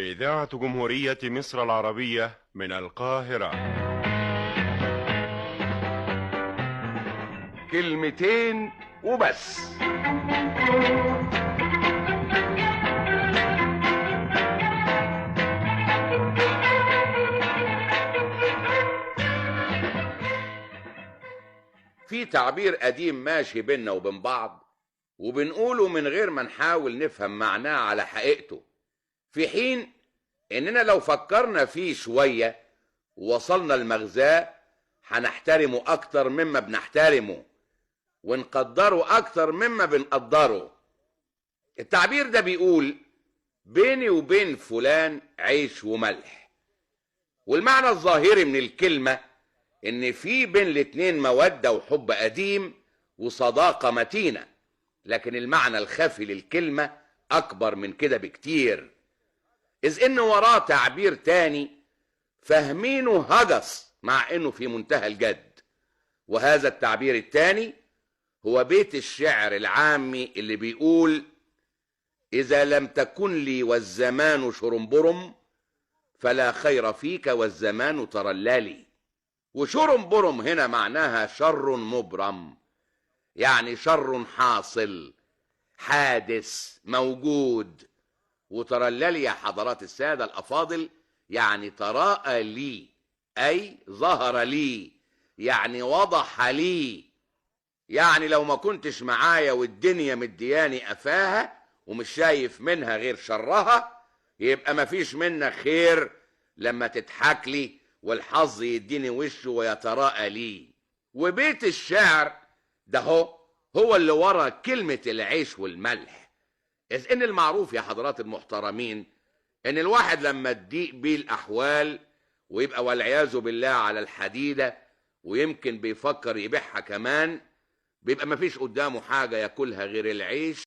إذاعة جمهورية مصر العربية من القاهرة. كلمتين وبس. في تعبير قديم ماشي بينا وبين بعض وبنقوله من غير ما نحاول نفهم معناه على حقيقته، في حين اننا لو فكرنا فيه شوية ووصلنا لمغزاه هنحترمه اكتر مما بنحترمه ونقدره اكتر مما بنقدره. التعبير ده بيقول بيني وبين فلان عيش وملح، والمعنى الظاهري من الكلمة ان في بين الاتنين مودة وحب قديم وصداقة متينة، لكن المعنى الخفي للكلمة اكبر من كده بكتير، اذ ان وراه تعبير تاني فاهمينه هجس مع انه في منتهى الجد. وهذا التعبير التاني هو بيت الشعر العامي اللي بيقول: اذا لم تكن لي والزمان شرنبرم فلا خير فيك والزمان ترللي. وشرنبرم هنا معناها شر مبرم، يعني شر حاصل حادث موجود. وترللي يا حضرات السادة الأفاضل يعني تراءى لي، أي ظهر لي، يعني وضح لي. يعني لو ما كنتش معايا والدنيا مدياني قفاها ومش شايف منها غير شرها، يبقى مفيش منك خير لما تضحك لي والحظ يديني وشه ويتراءى لي. وبيت الشعر ده هو اللي ورا كلمة العيش والملح، إذ إن المعروف يا حضرات المحترمين إن الواحد لما تضيق بيه الأحوال ويبقى والعياذ بالله على الحديدة ويمكن بيفكر يبيعها كمان، بيبقى مفيش قدامه حاجة ياكلها غير العيش